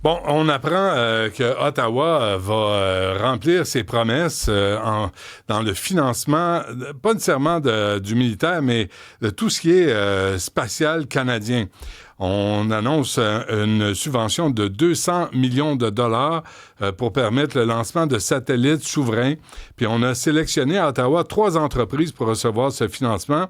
Bon, on apprend que Ottawa va remplir ses promesses dans le financement, pas nécessairement du militaire, mais de tout ce qui est spatial canadien. On annonce une subvention de 200 millions de dollars pour permettre le lancement de satellites souverains. Puis on a sélectionné à Ottawa 3 entreprises pour recevoir ce financement.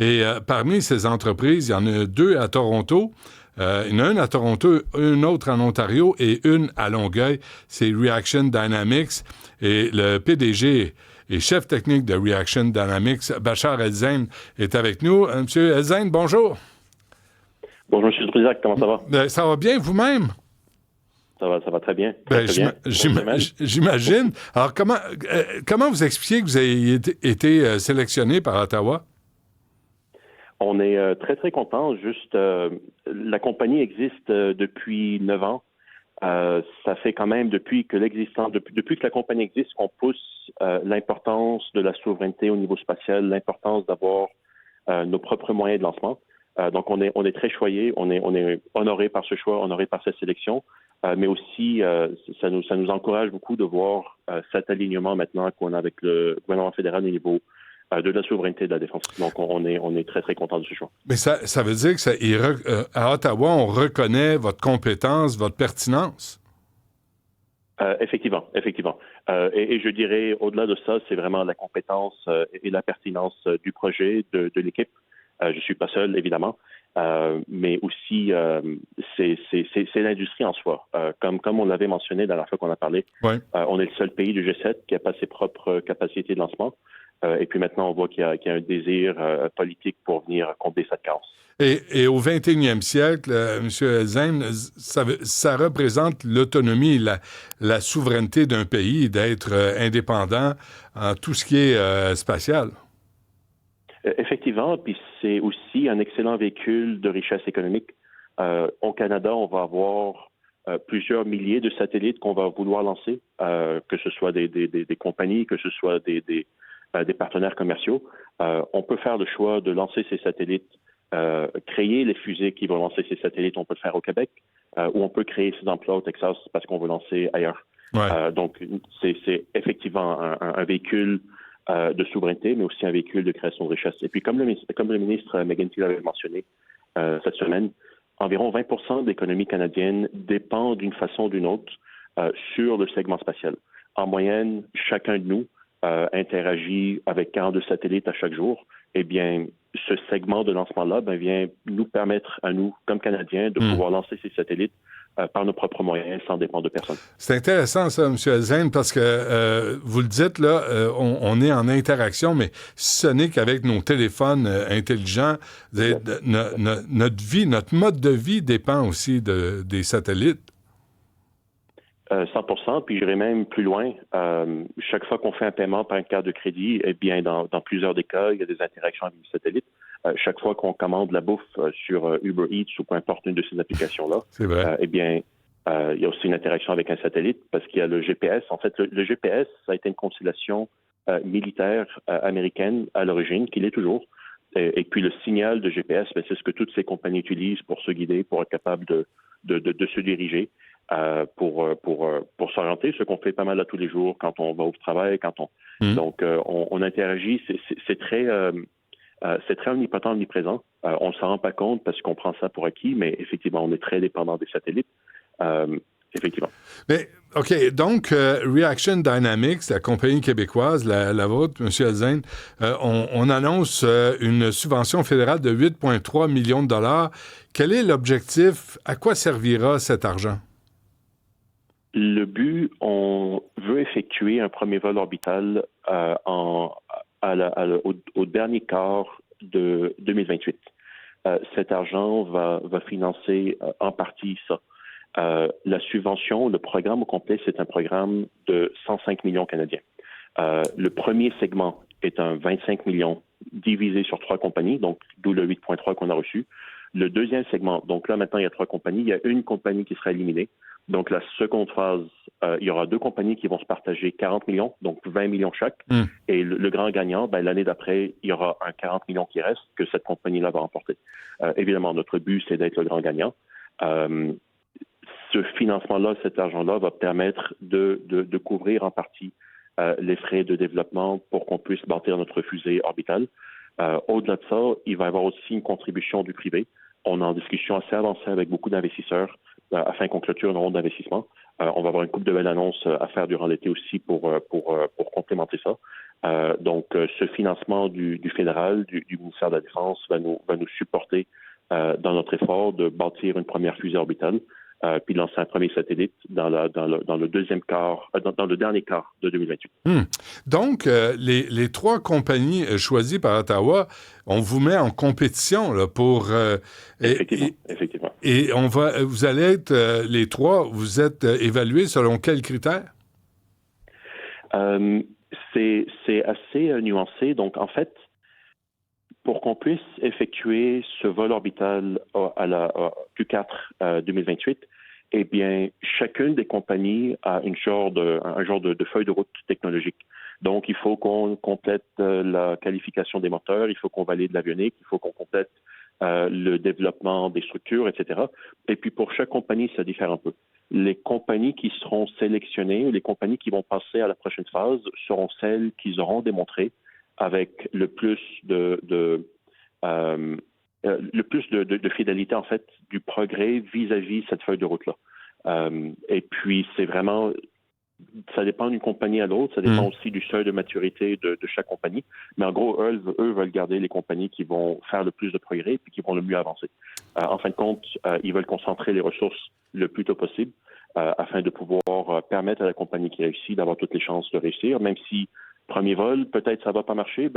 Et parmi ces entreprises, il y en a 2 à Toronto. Il y en a une à Toronto, une autre en Ontario et une à Longueuil. C'est Reaction Dynamics. Et le PDG et chef technique de Reaction Dynamics, Bachar El-Zein, est avec nous. Monsieur El-Zein, bonjour. Bonjour, M. Trisac, comment ça va? Ça va bien, vous-même? Ça va très bien. J'imagine. Alors, comment vous expliquez que vous avez été sélectionné par Ottawa? On est très, très contents. Juste, la compagnie existe depuis 9 ans. Ça fait quand même depuis que la compagnie existe qu'on pousse l'importance de la souveraineté au niveau spatial, l'importance d'avoir nos propres moyens de lancement. Donc, on est très choyés, on est honoré par ce choix, honoré par cette sélection, mais aussi, ça nous encourage beaucoup de voir cet alignement maintenant qu'on a avec le gouvernement fédéral au niveau de la souveraineté de la défense. Donc, on est très, très content de ce choix. Mais ça veut dire que à Ottawa, on reconnaît votre compétence, votre pertinence? Effectivement. Et je dirais, au-delà de ça, c'est vraiment la compétence et la pertinence du projet, de l'équipe. Je suis pas seul, évidemment, mais aussi c'est l'industrie en soi. Comme on l'avait mentionné la dernière fois qu'on a parlé, ouais. On est le seul pays du G7 qui n'a pas ses propres capacités de lancement. Et puis maintenant, on voit qu'il y a un désir politique pour venir combler cette carence. Et au 21e siècle, M. El-Zein, ça représente l'autonomie, la souveraineté d'un pays d'être indépendant en tout ce qui est spatial. Effectivement, puis c'est aussi un excellent véhicule de richesse économique. Au Canada, on va avoir plusieurs milliers de satellites qu'on va vouloir lancer, que ce soit des compagnies, que ce soit des partenaires commerciaux. On peut faire le choix de lancer ces satellites, créer les fusées qui vont lancer ces satellites, on peut le faire au Québec, ou on peut créer ces emplois au Texas parce qu'on veut lancer ailleurs. Ouais. Donc, c'est effectivement un véhicule de souveraineté, mais aussi un véhicule de création de richesse. Et puis, comme le ministre McGuinty l'avait mentionné cette semaine, environ 20% de l'économie canadienne dépend d'une façon ou d'une autre sur le segment spatial. En moyenne, chacun de nous interagit avec 42 satellites à chaque jour. Eh bien, ce segment de lancement-là vient nous permettre à nous, comme Canadiens, de pouvoir lancer ces satellites par nos propres moyens, sans dépendre de personne. C'est intéressant, ça, M. El-Zein, parce que, vous le dites, là, on est en interaction, mais ce n'est qu'avec nos téléphones intelligents. Notre vie, notre mode de vie dépend aussi des satellites. 100%, puis j'irai même plus loin. Chaque fois qu'on fait un paiement par une carte de crédit, eh bien, dans plusieurs des cas, il y a des interactions avec les satellites. Chaque fois qu'on commande la bouffe sur Uber Eats ou peu importe une de ces applications-là, c'est vrai. Eh bien, il y a aussi une interaction avec un satellite parce qu'il y a le GPS. En fait, le GPS, ça a été une constellation militaire américaine à l'origine, qui l'est toujours. Et puis le signal de GPS, c'est ce que toutes ces compagnies utilisent pour se guider, pour être capable de se diriger. Pour s'orienter, ce qu'on fait pas mal à tous les jours quand on va au travail, donc on interagit, c'est très omnipotent, omniprésent. On ne s'en rend pas compte parce qu'on prend ça pour acquis, mais effectivement, on est très dépendant des satellites. Effectivement. Mais, OK, donc, Reaction Dynamics, la compagnie québécoise, la vôtre, M. El-Zein, on annonce une subvention fédérale de 8,3 millions de dollars. Quel est l'objectif? À quoi servira cet argent? Le but, on veut effectuer un premier vol orbital au dernier quart de 2028. Cet argent va financer en partie ça. La subvention, le programme au complet, c'est un programme de 105 millions canadiens. Le premier segment est un 25 millions divisé sur 3 compagnies, donc d'où le 8,3 qu'on a reçu. Le deuxième segment, donc là maintenant il y a 3 compagnies, il y a une compagnie qui sera éliminée. Donc la seconde phase il y aura deux compagnies qui vont se partager 40 millions, donc 20 millions chaque. Et le grand gagnant, l'année d'après, il y aura un 40 millions qui reste que cette compagnie-là va remporter. Évidemment, notre but, c'est d'être le grand gagnant. Ce financement-là, cet argent-là va permettre de couvrir en partie les frais de développement pour qu'on puisse bâtir notre fusée orbitale. Au-delà de ça, il va y avoir aussi une contribution du privé. On est en discussion assez avancée avec beaucoup d'investisseurs afin qu'on clôture une ronde d'investissement. On va avoir une couple de belles annonces à faire durant l'été aussi pour complémenter ça. Donc, ce financement du fédéral, du ministère de la Défense va nous supporter dans notre effort de bâtir une première fusée orbitale, puis de lancer un premier satellite dans le deuxième quart, dans le dernier quart de 2028. Donc, les trois compagnies choisies par Ottawa, on vous met en compétition là, pour... Effectivement. Et vous allez être, les trois, vous êtes évalués selon quels critères? C'est assez nuancé. Donc, en fait, pour qu'on puisse effectuer ce vol orbital à la Q4 2028, eh bien, chacune des compagnies a un genre de feuille de route technologique. Donc, il faut qu'on complète la qualification des moteurs, il faut qu'on valide l'avionique, il faut qu'on complète le développement des structures, etc. Et puis, pour chaque compagnie, ça diffère un peu. Les compagnies qui seront sélectionnées, les compagnies qui vont passer à la prochaine phase, seront celles qui auront démontré avec le plus de fidélité, en fait, du progrès vis-à-vis cette feuille de route-là. Et puis, c'est vraiment... Ça dépend d'une compagnie à l'autre, ça dépend aussi du seuil de maturité de chaque compagnie. Mais en gros, eux veulent garder les compagnies qui vont faire le plus de progrès et qui vont le mieux avancer. En fin de compte, ils veulent concentrer les ressources le plus tôt possible afin de pouvoir permettre à la compagnie qui réussit d'avoir toutes les chances de réussir, même si premier vol, peut-être ça va pas marcher,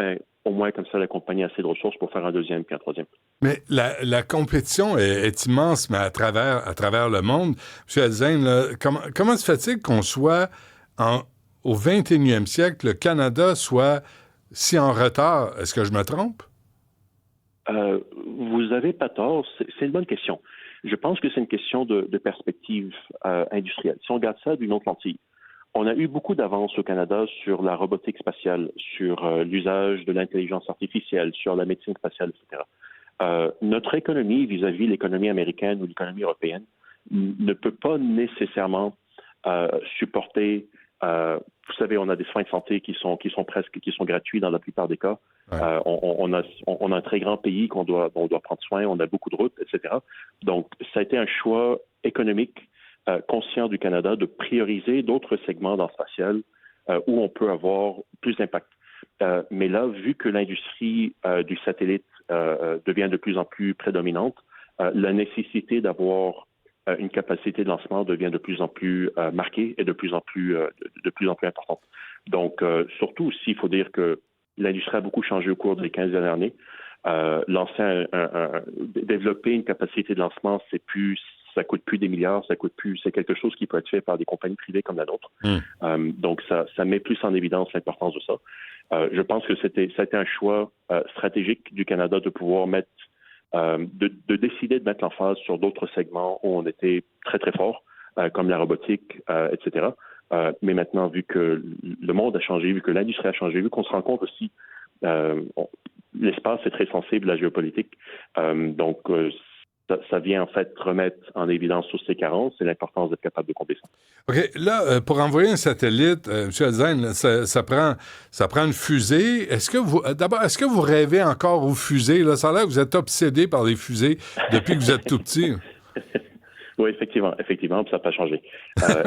au moins comme ça, la compagnie a assez de ressources pour faire un deuxième puis un troisième. Mais la compétition est immense, mais à travers le monde. M. Elzin, là, comment se fait-il qu'on soit au 21e siècle, le Canada soit si en retard? Est-ce que je me trompe? Vous avez pas tort. C'est une bonne question. Je pense que c'est une question de perspective industrielle. Si on regarde ça d'une autre lentille, on a eu beaucoup d'avance au Canada sur la robotique spatiale, sur l'usage de l'intelligence artificielle, sur la médecine spatiale, etc. Notre économie vis-à-vis l'économie américaine ou l'économie européenne ne peut pas nécessairement supporter. Vous savez, on a des soins de santé qui sont gratuits dans la plupart des cas. Ouais. On a un très grand pays dont on doit prendre soin. On a beaucoup de routes, etc. Donc, ça a été un choix économique conscient du Canada de prioriser d'autres segments dans le spatial où on peut avoir plus d'impact. Mais là, vu que l'industrie du satellite devient de plus en plus prédominante, la nécessité d'avoir une capacité de lancement devient de plus en plus marquée et de plus en plus importante. Donc, surtout aussi, il faut dire que l'industrie a beaucoup changé au cours des 15 dernières années. Développer une capacité de lancement, ça coûte plus des milliards, c'est quelque chose qui peut être fait par des compagnies privées comme la nôtre. Donc, ça met plus en évidence l'importance de ça. Je pense que ça a été un choix stratégique du Canada de pouvoir de décider de mettre l'emphase sur d'autres segments où on était très, très fort, comme la robotique, etc. Mais maintenant, vu que le monde a changé, vu que l'industrie a changé, vu qu'on se rend compte aussi, l'espace est très sensible à la géopolitique. Donc, ça vient en fait remettre en évidence toutes ces carences et l'importance d'être capable de combler ça. OK. Là, pour envoyer un satellite, M. Elzin, ça prend une fusée. Est-ce que vous rêvez encore aux fusées? Là, ça a l'air que vous êtes obsédé par les fusées depuis que vous êtes tout petit. Oui, effectivement, puis ça n'a pas changé.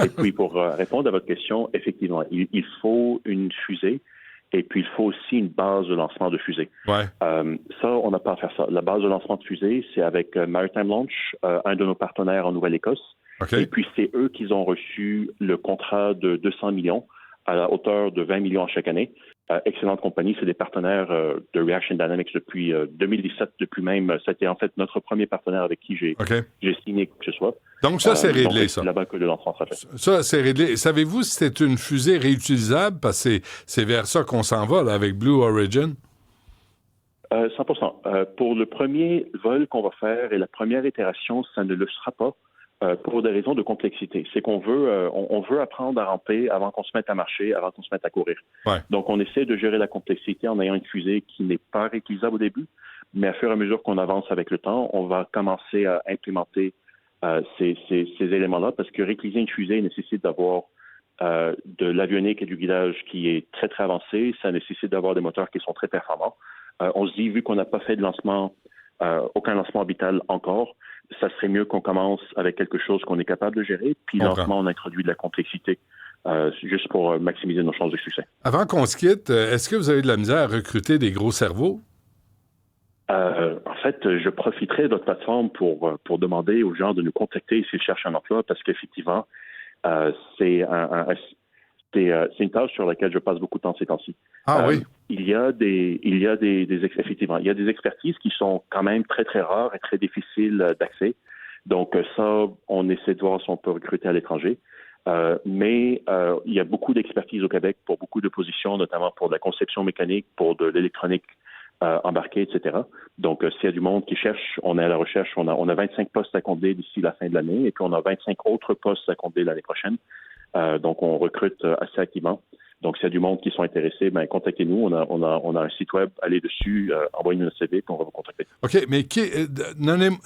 Et puis, pour répondre à votre question, effectivement, il faut une fusée. Et puis, il faut aussi une base de lancement de fusée. Ouais. Ça, on n'a pas à faire ça. La base de lancement de fusée, c'est avec Maritime Launch, un de nos partenaires en Nouvelle-Écosse. Okay. Et puis, c'est eux qui ont reçu le contrat de 200 millions à la hauteur de 20 millions chaque année. Excellente compagnie. C'est des partenaires de Reaction Dynamics depuis 2017. Depuis même, c'était en fait notre premier partenaire avec qui j'ai signé quoi que ce soit. Donc, ça, c'est réglé, donc, ça. C'est là-bas que le lancement sera fait. Ça, c'est réglé. Savez-vous si c'est une fusée réutilisable? Parce que c'est vers ça qu'on s'en va, là, avec Blue Origin. 100%. Pour le premier vol qu'on va faire et la première itération, ça ne le sera pas. pour des raisons de complexité. C'est qu'on veut, on veut apprendre à ramper avant qu'on se mette à marcher, avant qu'on se mette à courir. Ouais. Donc, on essaie de gérer la complexité en ayant une fusée qui n'est pas réutilisable au début, mais à fur et à mesure qu'on avance avec le temps, on va commencer à implémenter ces éléments-là, parce que réutiliser une fusée nécessite d'avoir de l'avionique et du guidage qui est très, très avancé. Ça nécessite d'avoir des moteurs qui sont très performants. On se dit, vu qu'on n'a pas fait de lancement, aucun lancement orbital encore, ça serait mieux qu'on commence avec quelque chose qu'on est capable de gérer, puis lancement, on introduit de la complexité, juste pour maximiser nos chances de succès. Avant qu'on se quitte, est-ce que vous avez de la misère à recruter des gros cerveaux? En fait, je profiterai de votre plateforme pour demander aux gens de nous contacter s'ils cherchent un emploi, parce qu'effectivement, c'est une tâche sur laquelle je passe beaucoup de temps ces temps-ci. Ah oui? Effectivement, il y a des expertises qui sont quand même très, très rares et très difficiles d'accès. Donc, ça, on essaie de voir si on peut recruter à l'étranger. Mais il y a beaucoup d'expertise au Québec pour beaucoup de positions, notamment pour de la conception mécanique, pour de l'électronique embarquée, etc. Donc, s'il y a du monde qui cherche, on est à la recherche. On a 25 postes à combler d'ici la fin de l'année et puis on a 25 autres postes à combler l'année prochaine. Donc, on recrute assez activement. Donc, s'il y a du monde qui sont intéressés, contactez-nous. On a un site web, allez dessus, envoyez-nous un CV, puis on va vous contacter. OK, mais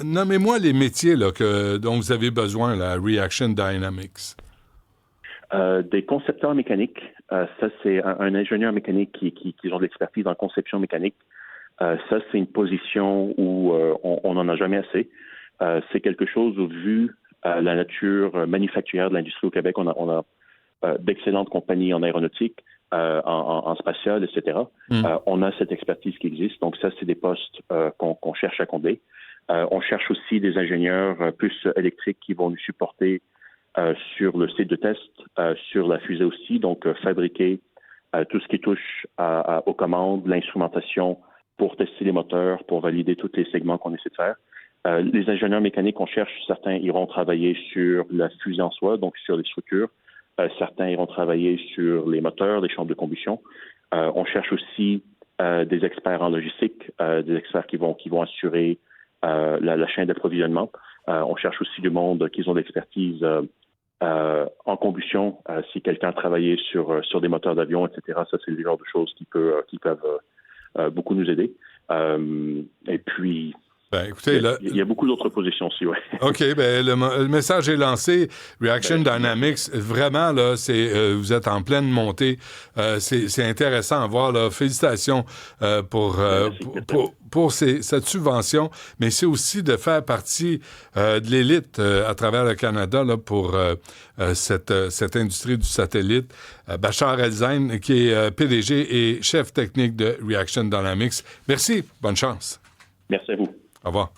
nommez-moi les métiers là, dont vous avez besoin, la Reaction Dynamics. Des concepteurs mécaniques. Ça, c'est un ingénieur mécanique qui ont de l'expertise en conception mécanique. Ça, c'est une position où on n'en a jamais assez. C'est quelque chose où, vu la nature manufacturière de l'industrie au Québec, on a d'excellentes compagnies en aéronautique, en spatial, etc. On a cette expertise qui existe. Donc, ça, c'est des postes qu'on cherche à combler. On cherche aussi des ingénieurs plus électriques qui vont nous supporter sur le site de test, sur la fusée aussi. Donc, fabriquer tout ce qui touche aux commandes, l'instrumentation pour tester les moteurs, pour valider tous les segments qu'on essaie de faire. Les ingénieurs mécaniques, on cherche, certains iront travailler sur la fusée en soi, donc sur les structures. Certains iront travailler sur les moteurs, les chambres de combustion. On cherche aussi des experts en logistique, des experts qui vont assurer la chaîne d'approvisionnement. On cherche aussi du monde qui ont de l'expertise en combustion. Si quelqu'un a travaillé sur des moteurs d'avion, etc., ça, c'est le genre de choses qui peuvent beaucoup nous aider. Et puis... écoutez, il y a beaucoup d'autres positions aussi, oui. OK, le message est lancé. Reaction Dynamics, vraiment, là, vous êtes en pleine montée. C'est intéressant à voir, là. Félicitations pour cette subvention, mais c'est aussi de faire partie de l'élite à travers le Canada là, pour cette industrie du satellite. Bachar El-Zein, qui est PDG et chef technique de Reaction Dynamics. Merci, bonne chance. Merci à vous. Au revoir.